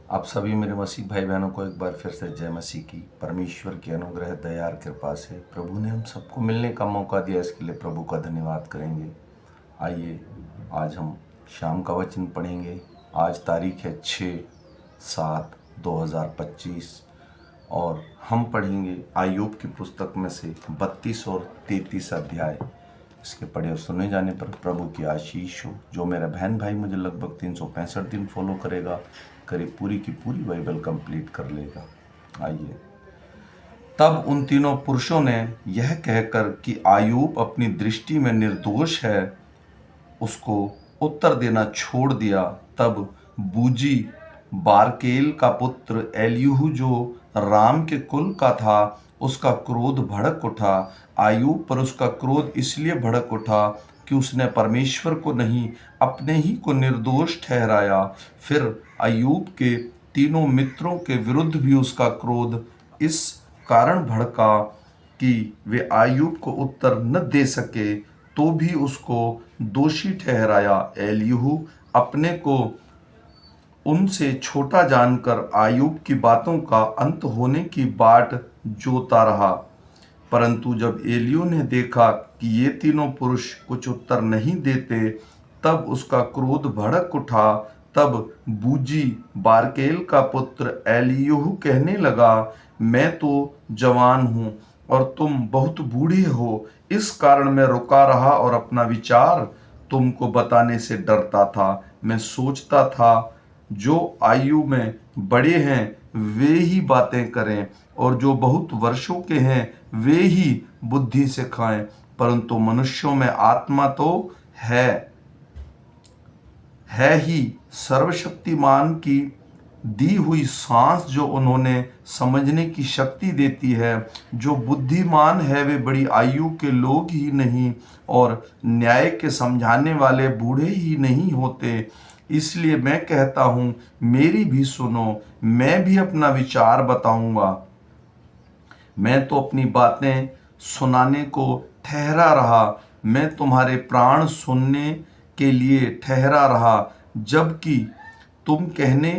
आप सभी मेरे मसीह भाई बहनों को एक बार फिर से जय मसीह की। परमेश्वर की अनुग्रह दया और कृपा से प्रभु ने हम सबको मिलने का मौका दिया, इसके लिए प्रभु का धन्यवाद करेंगे। आइए आज हम शाम का वचन पढ़ेंगे। आज तारीख है 6/7/2025 और हम पढ़ेंगे आयूब की पुस्तक में से 32 और 33 अध्याय। इसके पढ़े और सुने जाने पर प्रभु की आशीष हो। जो मेरा बहन भाई मुझे लगभग 365 दिन फॉलो करेगा, करीब पूरी की पूरी बाइबल कंप्लीट कर लेगा। आइए। तब उन तीनों पुरुषों ने यह कहकर कि आयूब अपनी दृष्टि में निर्दोष है, उसको उत्तर देना छोड़ दिया। तब बूजी बारकेल का पुत्र एलीहू, जो राम के कुल का था, उसका क्रोध भड़क उठा। आयूब पर उसका क्रोध इसलिए भड़क उठा कि उसने परमेश्वर को नहीं, अपने ही को निर्दोष ठहराया। फिर आयूब के तीनों मित्रों के विरुद्ध भी उसका क्रोध इस कारण भड़का कि वे आयूब को उत्तर न दे सके, तो भी उसको दोषी ठहराया। एलीहू अपने को उनसे छोटा जानकर आयूब की बातों का अंत होने की बाट जोता रहा। परंतु जब एलियू ने देखा कि ये तीनों पुरुष कुछ उत्तर नहीं देते, तब उसका क्रोध भड़क उठा। तब बूजी बारकेल का पुत्र एलीहू कहने लगा, मैं तो जवान हूँ और तुम बहुत बूढ़े हो, इस कारण मैं रुका रहा और अपना विचार तुमको बताने से डरता था। मैं सोचता था जो आयु में बड़े हैं वे ही बातें करें, और जो बहुत वर्षों के हैं वे ही बुद्धि से खाएं। परंतु मनुष्यों में आत्मा तो है ही, सर्वशक्तिमान की दी हुई सांस जो उन्होंने समझने की शक्ति देती है। जो बुद्धिमान है वे बड़ी आयु के लोग ही नहीं, और न्याय के समझाने वाले बूढ़े ही नहीं होते। इसलिए मैं कहता हूँ, मेरी भी सुनो, मैं भी अपना विचार बताऊंगा। मैं तो अपनी बातें सुनाने को ठहरा रहा, मैं तुम्हारे प्राण सुनने के लिए ठहरा रहा। जबकि तुम कहने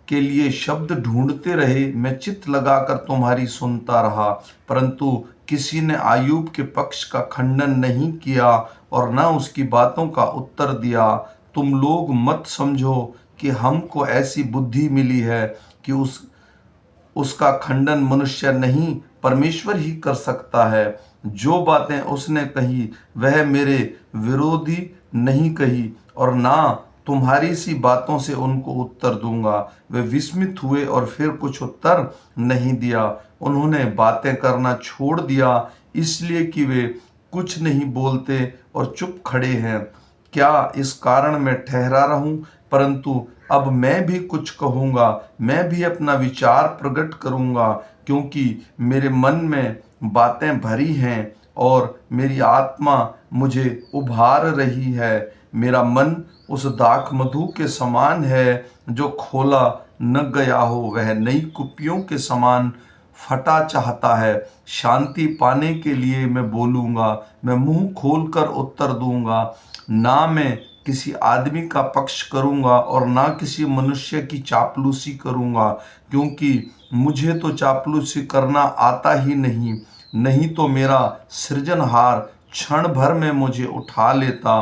के लिए शब्द ढूंढते रहे, मैं चित्त लगाकर तुम्हारी सुनता रहा। परंतु किसी ने आयूब के पक्ष का खंडन नहीं किया और न उसकी बातों का उत्तर दिया। तुम लोग मत समझो कि हमको ऐसी बुद्धि मिली है कि उसका खंडन मनुष्य नहीं, परमेश्वर ही कर सकता है। जो बातें उसने कही वह मेरे विरोधी नहीं कही, और ना तुम्हारी सी बातों से उनको उत्तर दूंगा। वे विस्मित हुए और फिर कुछ उत्तर नहीं दिया। उन्होंने बातें करना छोड़ दिया, इसलिए कि वे कुछ नहीं बोलते और चुप खड़े हैं। क्या इस कारण मैं ठहरा रहूं? परंतु अब मैं भी कुछ कहूँगा, मैं भी अपना विचार प्रकट करूँगा, क्योंकि मेरे मन में बातें भरी हैं और मेरी आत्मा मुझे उभार रही है। मेरा मन उस दाख मधु के समान है जो खोला न गया हो, वह नई कुप्पियों के समान फटा चाहता है। शांति पाने के लिए मैं बोलूँगा, मैं मुंह खोलकर उत्तर दूंगा। ना मैं किसी आदमी का पक्ष करूंगा और ना किसी मनुष्य की चापलूसी करूंगा, क्योंकि मुझे तो चापलूसी करना आता ही नहीं। नहीं तो मेरा सृजनहार क्षण भर में मुझे उठा लेता।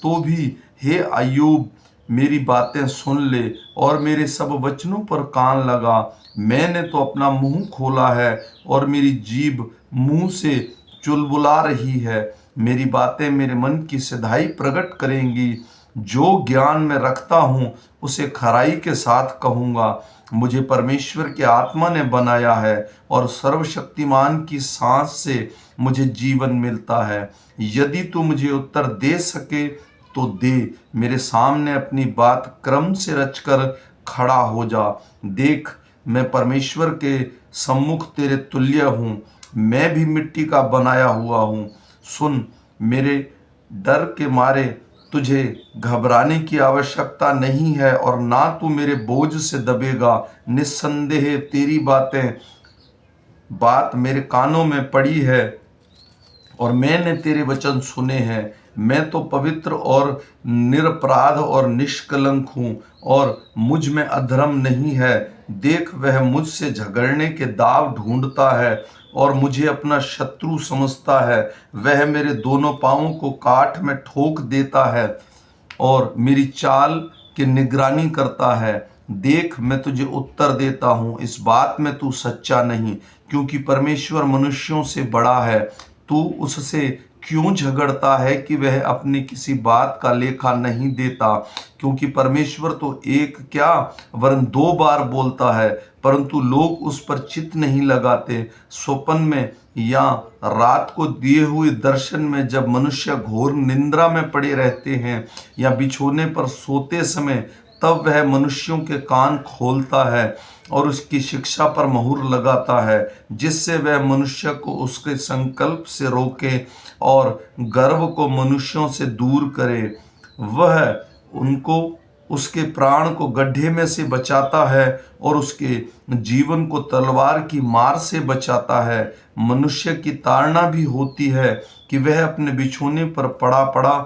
तो भी हे अय्यूब, मेरी बातें सुन ले और मेरे सब वचनों पर कान लगा। मैंने तो अपना मुंह खोला है और मेरी जीभ मुंह से चुलबुला रही है। मेरी बातें मेरे मन की सिधाई प्रकट करेंगी। जो ज्ञान में रखता हूँ उसे खराई के साथ कहूँगा। मुझे परमेश्वर की आत्मा ने बनाया है और सर्वशक्तिमान की सांस से मुझे जीवन मिलता है। यदि तू मुझे उत्तर दे सके तो दे, मेरे सामने अपनी बात क्रम से रचकर खड़ा हो जा। देख, मैं परमेश्वर के सम्मुख तेरे तुल्य हूँ, मैं भी मिट्टी का बनाया हुआ हूँ। सुन, मेरे डर के मारे तुझे घबराने की आवश्यकता नहीं है और ना तू मेरे बोझ से दबेगा। निस्संदेह तेरी बात मेरे कानों में पड़ी है और मैंने तेरे वचन सुने हैं। मैं तो पवित्र और निरपराध और निष्कलंक हूँ और मुझ में अधर्म नहीं है। देख, वह मुझसे झगड़ने के दाव ढूंढता है और मुझे अपना शत्रु समझता है। वह मेरे दोनों पाँवों को काठ में ठोक देता है और मेरी चाल की निगरानी करता है। देख, मैं तुझे उत्तर देता हूँ, इस बात में तू सच्चा नहीं, क्योंकि परमेश्वर मनुष्यों से बड़ा है। तू उससे क्यों झगड़ता है कि वह अपनी किसी बात का लेखा नहीं देता? क्योंकि परमेश्वर तो एक क्या वरन 2 बार बोलता है, परंतु लोग उस पर चित्त नहीं लगाते। स्वप्न में या रात को दिए हुए दर्शन में जब मनुष्य घोर निंद्रा में पड़े रहते हैं या बिछोने पर सोते समय, तब वह मनुष्यों के कान खोलता है और उसकी शिक्षा पर मुहर लगाता है, जिससे वह मनुष्य को उसके संकल्प से रोके और गर्व को मनुष्यों से दूर करे। वह उनको उसके प्राण को गड्ढे में से बचाता है और उसके जीवन को तलवार की मार से बचाता है। मनुष्य की ताड़ना भी होती है कि वह अपने बिछोने पर पड़ा पड़ा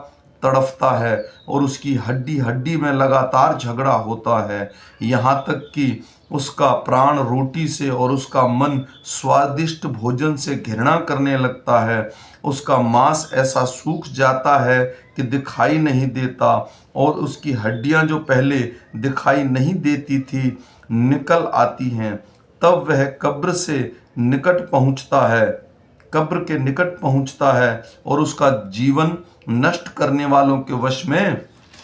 तड़फता है और उसकी हड्डी हड्डी में लगातार झगड़ा होता है, यहाँ तक कि उसका प्राण रोटी से और उसका मन स्वादिष्ट भोजन से घृणा करने लगता है। उसका मांस ऐसा सूख जाता है कि दिखाई नहीं देता और उसकी हड्डियां जो पहले दिखाई नहीं देती थी निकल आती हैं। तब वह कब्र से निकट पहुंचता है, कब्र के निकट पहुंचता है और उसका जीवन नष्ट करने वालों के वश में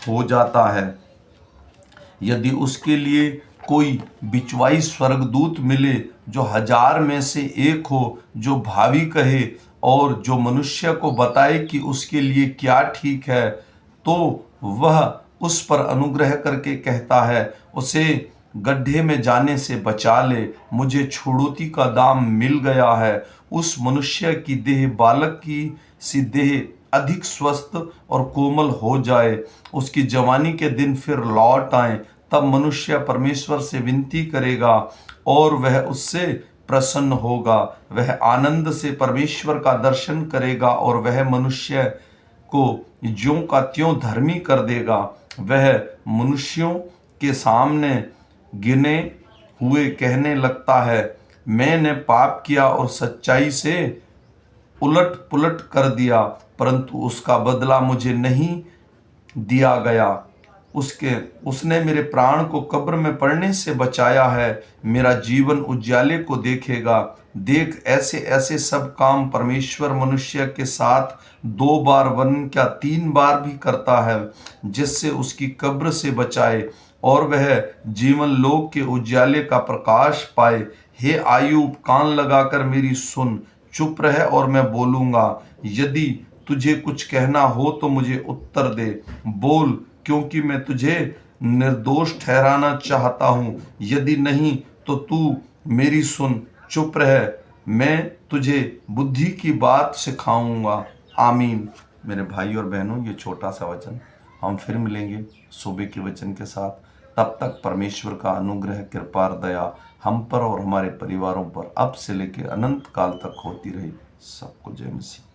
हो जाता है। यदि उसके लिए कोई बिचवाई स्वर्गदूत मिले जो 1000 में से एक हो, जो भावी कहे और जो मनुष्य को बताए कि उसके लिए क्या ठीक है, तो वह उस पर अनुग्रह करके कहता है, उसे गड्ढे में जाने से बचा ले, मुझे छुड़ौती का दाम मिल गया है। उस मनुष्य की देह बालक की सी देह अधिक स्वस्थ और कोमल हो जाए, उसकी जवानी के दिन फिर लौट आए, तब मनुष्य परमेश्वर से विनती करेगा और वह उससे प्रसन्न होगा। वह आनंद से परमेश्वर का दर्शन करेगा और वह मनुष्य को ज्यों का त्यों धर्मी कर देगा। वह मनुष्यों के सामने गिने हुए कहने लगता है, मैंने पाप किया और सच्चाई से उलट पुलट कर दिया, परंतु उसका बदला मुझे नहीं दिया गया। उसने मेरे प्राण को कब्र में पड़ने से बचाया है, मेरा जीवन उज्याले को देखेगा। देख, ऐसे ऐसे सब काम परमेश्वर मनुष्य के साथ 2 बार वरन क्या 3 बार भी करता है, जिससे उसकी कब्र से बचाए और वह जीवन लोक के उज्याले का प्रकाश पाए। हे आयूब, कान लगाकर मेरी सुन, चुप रह और मैं बोलूंगा। यदि तुझे कुछ कहना हो तो मुझे उत्तर दे, बोल, क्योंकि मैं तुझे निर्दोष ठहराना चाहता हूं। यदि नहीं तो तू मेरी सुन, चुप रह, मैं तुझे बुद्धि की बात सिखाऊंगा। आमीन। मेरे भाई और बहनों, ये छोटा सा वचन, हम फिर मिलेंगे सुबह के वचन के साथ। तब तक परमेश्वर का अनुग्रह, कृपा और दया हम पर और हमारे परिवारों पर अब से लेकर अनंत काल तक होती रही। सबको जय मसीह।